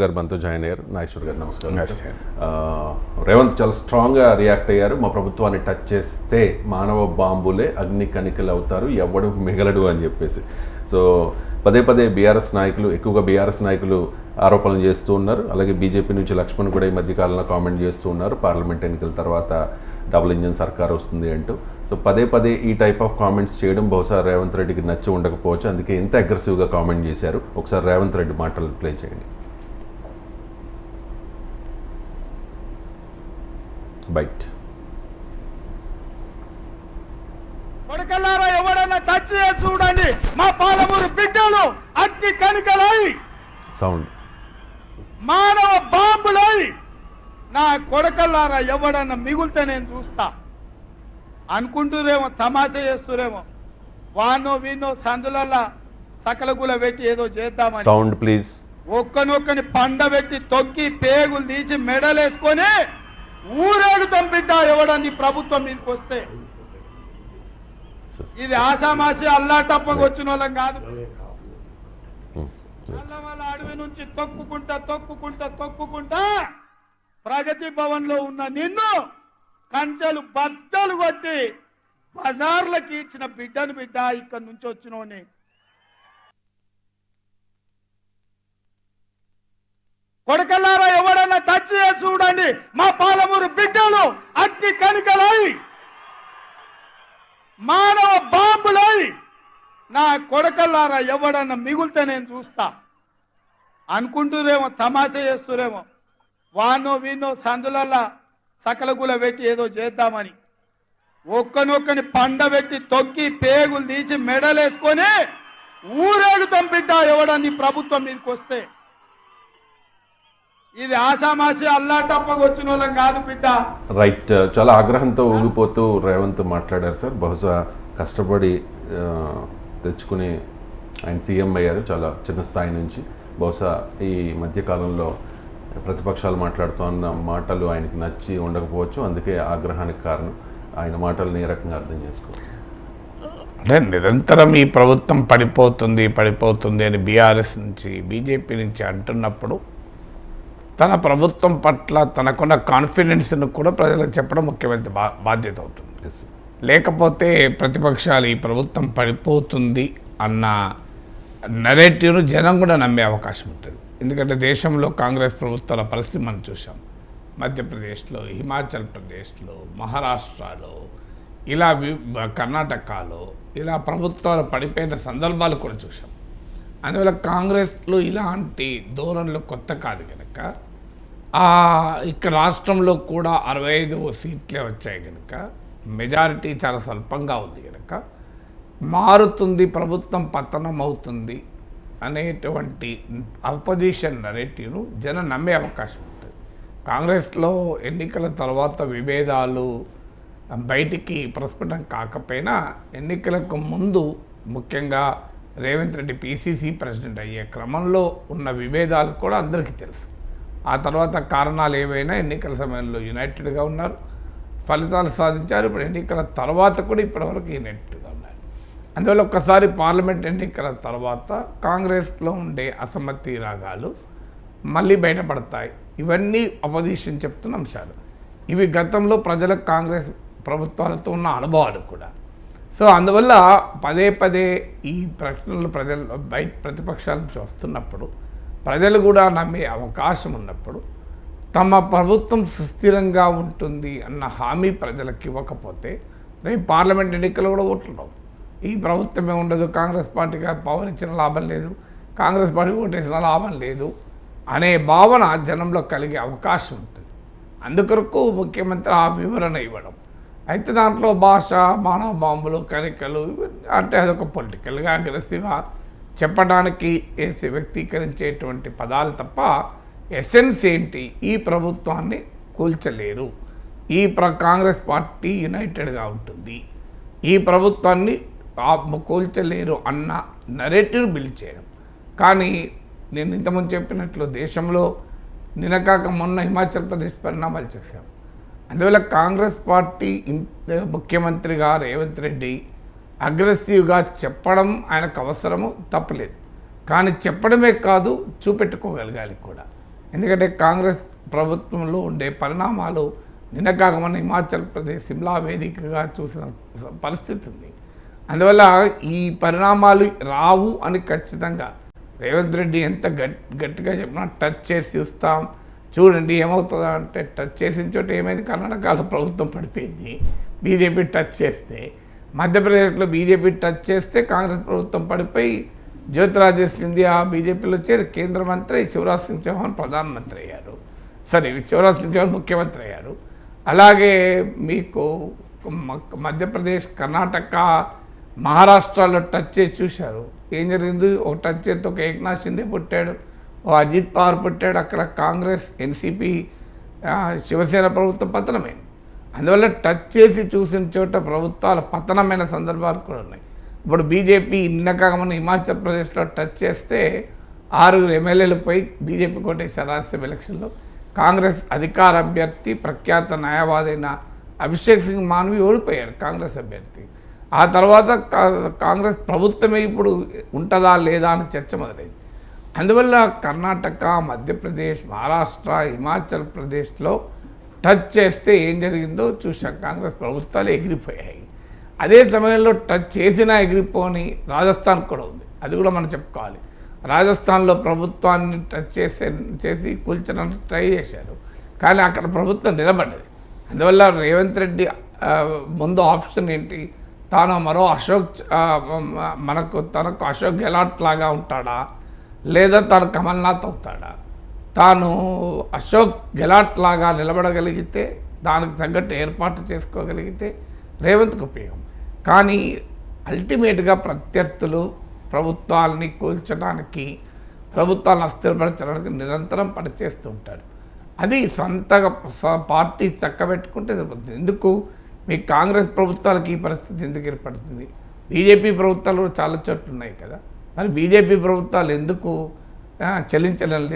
గారు మనతో జాయిన్ అయ్యారు. నాగేశ్వర్ గారు నమస్కారం. రేవంత్ చాలా స్ట్రాంగ్గా రియాక్ట్ అయ్యారు. మా ప్రభుత్వాన్ని టచ్ చేస్తే మానవ బాంబులే అగ్ని కణికలు అవుతారు, ఎవడు మిగలడు అని చెప్పేసి. సో పదే పదే ఎక్కువగా బీఆర్ఎస్ నాయకులు ఆరోపణలు చేస్తూ ఉన్నారు. అలాగే బీజేపీ నుంచి లక్ష్మణ్ కూడా ఈ మధ్యకాలంలో కామెంట్ చేస్తూ ఉన్నారు, పార్లమెంట్ ఎన్నికల తర్వాత డబుల్ ఇంజిన్ సర్కార్ వస్తుంది అంటూ. సో పదే పదే ఈ టైప్ ఆఫ్ కామెంట్స్ చేయడం బహుశా రేవంత్ రెడ్డికి నచ్చి ఉండకపోవచ్చు, అందుకే ఇంత అగ్రెసివ్గా కామెంట్ చేశారు. ఒకసారి రేవంత్ రెడ్డి మాటలు ప్లే చేయండి. బైట్. కొడకల్లారా ఎవడన్నా టచ్ చేసి చూడండి, మా పాలమూరు బిడ్డలు అగ్ని కణికలై సౌండ్ మానవ బాంబులై నా కొడకల్లారా ఎవడన్నా మిగులుతే నేను చూస్తా అనుకుంటూరేమో, తమాషా చేస్తూరేమో. వానో వీనో సందులల్లా సకలగుల పెట్టి ఏదో చేద్దామని సౌండ్ ప్లీజ్. ఒక్కనొక్కని పండ పెట్టి తొక్కి పేగులు తీసి మెడలేసుకొని ఊరేగుతాం బిడ్డ ఎవడని ప్రభుత్వం మీదకి వస్తే. ఇది ఆసామాసి అల్లా తప్పకు వచ్చిన వాళ్ళం కాదు. వాళ్ళ అడవి నుంచి తొక్కుకుంటా ప్రగతి భవన్ లో ఉన్న నిన్ను కంచెలు బద్దలు కొట్టి బజార్లకి ఇచ్చిన బిడ్డను బిడ్డ ఇక్కడ నుంచి వచ్చినోని. కొడకల్లారా ఎవడన్నా టచ్ చేసి చూడండి, మా పాలమూరు బిడ్డలు అగ్ని కణికలై మానవ బాంబులై నా కొడకల్లారా ఎవడన్నా మిగులుతే నేను చూస్తా అనుకుంటూరేమో, తమాషా చేస్తూరేమో. వానో వీనో సందులల్లా సకలగుల పెట్టి ఏదో చేద్దామని ఒక్కనొక్కని పండ పెట్టి తొక్కి పేగులు తీసి మెడలేసుకొని ఊరేగుతాం బిడ్డ ఎవడని ప్రభుత్వం మీదకి వస్తే. ఇది ఆసామాసి అల్లా తప్పకు వచ్చిన వాళ్ళం కాదు బిడ్డ. రైట్. చాలా ఆగ్రహంతో ఊగిపోతూ రేవంత్ మాట్లాడారు సార్. బహుశా కష్టపడి తెచ్చుకుని ఆయన సీఎం అయ్యారు చాలా చిన్న స్థాయి నుంచి. బహుశా ఈ మధ్యకాలంలో ప్రతిపక్షాలు మాట్లాడుతున్న మాటలు ఆయనకి నచ్చి ఉండకపోవచ్చు, అందుకే ఆగ్రహానికి కారణం. ఆయన మాటలను ఏ రకంగా అర్థం చేసుకోవాలి అంటే నిరంతరం ఈ ప్రభుత్వం పడిపోతుంది అని బీఆర్ఎస్ నుంచి బీజేపీ నుంచి అంటున్నప్పుడు తన ప్రభుత్వం పట్ల తనకున్న కాన్ఫిడెన్స్ను కూడా ప్రజలకు చెప్పడం ముఖ్యమైన బాధ్యత అవుతుంది. లేకపోతే ప్రతిపక్షాలు ఈ ప్రభుత్వం పడిపోతుంది అన్న నెరేటివ్ను జనం కూడా నమ్మే అవకాశం ఉంటుంది. ఎందుకంటే దేశంలో కాంగ్రెస్ ప్రభుత్వాల పరిస్థితి మనం చూసాం. మధ్యప్రదేశ్లో, హిమాచల్ ప్రదేశ్లో, మహారాష్ట్రలో, ఇలా కర్ణాటకలో ఇలా ప్రభుత్వాలు పడిపోయిన సందర్భాలు కూడా చూసాం. అందువల్ల కాంగ్రెస్లో ఇలాంటి ధోరణులు కొత్త కాదు కనుక ఇక్కడ రాష్ట్రంలో కూడా 65 సీట్లే వచ్చాయి కనుక మెజారిటీ చాలా స్వల్పంగా ఉంది కనుక మారుతుంది, ప్రభుత్వం పతనం అవుతుంది అనేటువంటి అపోజిషన్ నెరేటివ్ను జనం నమ్మే అవకాశం ఉంటుంది. కాంగ్రెస్లో ఎన్నికల తర్వాత విభేదాలు బయటికి ప్రస్ఫుటం కాకపోయినా ఎన్నికలకు ముందు ముఖ్యంగా రేవంత్ రెడ్డి పిసిసి ప్రెసిడెంట్ అయ్యే క్రమంలో ఉన్న విభేదాలు కూడా అందరికీ తెలుసు. ఆ తర్వాత కారణాలు ఏవైనా ఎన్నికల సమయంలో యునైటెడ్గా ఉన్నారు, ఫలితాలు సాధించారు. ఇప్పుడు ఎన్నికల తర్వాత కూడా ఇప్పటివరకు యునైటెడ్గా ఉన్నారు. అందువల్ల ఒక్కసారి పార్లమెంట్ ఎన్నికల తర్వాత కాంగ్రెస్లో ఉండే అసమ్మతి రాగాలు మళ్ళీ బయటపడతాయి. ఇవన్నీ అపోజిషన్ చెప్తున్న అంశాలు. ఇవి గతంలో ప్రజలకు కాంగ్రెస్ ప్రభుత్వాలతో ఉన్న అనుభవాలు కూడా. సో అందువల్ల పదే పదే ఈ ప్రశ్నలు ప్రతిపక్షాల నుంచి వస్తున్నప్పుడు ప్రజలు కూడా నమ్మే అవకాశం ఉన్నప్పుడు తమ ప్రభుత్వం సుస్థిరంగా ఉంటుంది అన్న హామీ ప్రజలకు ఇవ్వకపోతే రేపు పార్లమెంట్ ఎన్నికలు కూడా ఓట్లున్నావు. ఈ ప్రభుత్వమే ఉండదు, కాంగ్రెస్ పార్టీగా పవర్ ఇచ్చిన లాభం లేదు, కాంగ్రెస్ పార్టీ ఓటేసిన లాభం లేదు అనే భావన జనంలో కలిగే అవకాశం ఉంటుంది. అందుకొరకు ముఖ్యమంత్రి ఆ వివరణ ఇవ్వడం. అయితే దాంట్లో భాష, మానవ బాంబులు, కణికలు అంటే అదొక పొలిటికల్గా అగ్రెసివ్గా చెప్పడానికి వ్యక్తీకరించేటువంటి పదాలు తప్ప ఎసెన్స్ ఏంటి? ఈ ప్రభుత్వాన్ని కూల్చలేరు, ఈ కాంగ్రెస్ పార్టీ యునైటెడ్గా ఉంటుంది, ఈ ప్రభుత్వాన్ని కూల్చలేరు అన్న నెరేటివ్ బిల్డ్ చేయడం. కానీ నేను ఇంతకుముందు చెప్పినట్లు దేశంలో నిన్నకాక మొన్న హిమాచల్ ప్రదేశ్ పరిణామాలు చేశాం. అందువల్ల కాంగ్రెస్ పార్టీ ముఖ్యమంత్రిగా రేవంత్ రెడ్డి అగ్రెసివ్గా చెప్పడం ఆయనకు అవసరము, తప్పలేదు. కానీ చెప్పడమే కాదు, చూపెట్టుకోగలగాలి కూడా. ఎందుకంటే కాంగ్రెస్ ప్రభుత్వంలో ఉండే పరిణామాలు నిన్న కాక మన హిమాచల్ ప్రదేశ్ సిమ్లా వేదికగా చూసిన పరిస్థితి ఉంది. అందువల్ల ఈ పరిణామాలు రావు అని ఖచ్చితంగా రేవంత్ రెడ్డి ఎంత గట్టిగా చెప్పినా టచ్ చేసి చూస్తాం, చూడండి ఏమవుతుందా అంటే టచ్ చేసిన చోట ఏమైంది, కర్ణాటకలో ప్రభుత్వం పడిపోయింది బీజేపీ టచ్ చేస్తే, మధ్యప్రదేశ్లో బీజేపీ టచ్ చేస్తే కాంగ్రెస్ ప్రభుత్వం పడిపోయి జ్యోతిరాదిత్య సింధియా బీజేపీలో చేరి కేంద్ర మంత్రి, శివరాజ్ సింగ్ చౌహాన్ ప్రధానమంత్రి అయ్యారు, శివరాజ్ సింగ్ చౌహాన్ ముఖ్యమంత్రి అయ్యారు. అలాగే మీకు మధ్యప్రదేశ్, కర్ణాటక, మహారాష్ట్రలో టచ్ చేసి చూశారు ఏం జరిగింది. ఒక టచ్ చేస్తే ఒక ఏక్నాథ్ షిండే పుట్టాడు, ఓ అజిత్ పవార్ పుట్టాడు, అక్కడ కాంగ్రెస్, ఎన్సీపీ, శివసేన ప్రభుత్వం పతనమైంది. అందువల్ల టచ్ చేసి చూసిన చోట ప్రభుత్వాలు పతనమైన సందర్భాలు కూడా ఉన్నాయి. ఇప్పుడు బీజేపీ నిన్నకాగమని హిమాచల్ ప్రదేశ్లో టచ్ చేస్తే 6 ఎమ్మెల్యేలు పోయి బీజేపీ కొట్టేశారు రాజ్యసభ ఎలక్షన్లో. కాంగ్రెస్ అధికార అభ్యర్థి ప్రఖ్యాత న్యాయవాదైన అభిషేక్ సింగ్ మాన్వి ఓడిపోయాడు కాంగ్రెస్ అభ్యర్థి. ఆ తర్వాత కాంగ్రెస్ ప్రభుత్వమే ఇప్పుడు ఉంటుందా లేదా అని చర్చ మొదలైంది. అందువల్ల కర్ణాటక, మధ్యప్రదేశ్, మహారాష్ట్ర, హిమాచల్ ప్రదేశ్లో టచ్ చేస్తే ఏం జరిగిందో చూసాం. కాంగ్రెస్ ప్రభుత్వాలు ఎగిరిపోయాయి. అదే సమయంలో టచ్ చేసినా ఎగిరిపోని రాజస్థాన్ కూడా ఉంది, అది కూడా మనం చెప్పుకోవాలి. రాజస్థాన్లో ప్రభుత్వాన్ని టచ్ చేసి కూల్చడానికి ట్రై చేశారు, కానీ అక్కడ ప్రభుత్వం నిలబడ్డది. అందువల్ల రేవంత్ రెడ్డి ముందు ఆప్షన్ ఏంటి, తాను మరో తనకు అశోక్ గెహ్లాట్ లాగా ఉంటాడా, లేదా తాను కమల్నాథ్ అవుతాడా. తాను అశోక్ గెహ్లాట్ లాగా నిలబడగలిగితే, దానికి తగ్గట్టు ఏర్పాటు చేసుకోగలిగితే రేవంత్కి ఉపయోగం. కానీ అల్టిమేట్గా ప్రత్యర్థులు ప్రభుత్వాలని కూల్చడానికి, ప్రభుత్వాలను అస్థిరపరచడానికి నిరంతరం పనిచేస్తుంటారు. అది సొంతగా పార్టీ చక్కబెట్టుకుంటే సరిపోతుంది. ఎందుకు మీ కాంగ్రెస్ ప్రభుత్వాలకు ఈ పరిస్థితి ఎందుకు ఏర్పడుతుంది? బీజేపీ ప్రభుత్వాలు కూడా చాలా చోట్ల ఉన్నాయి కదా, మరి బీజేపీ ప్రభుత్వాలు ఎందుకు చలించడం లేదు?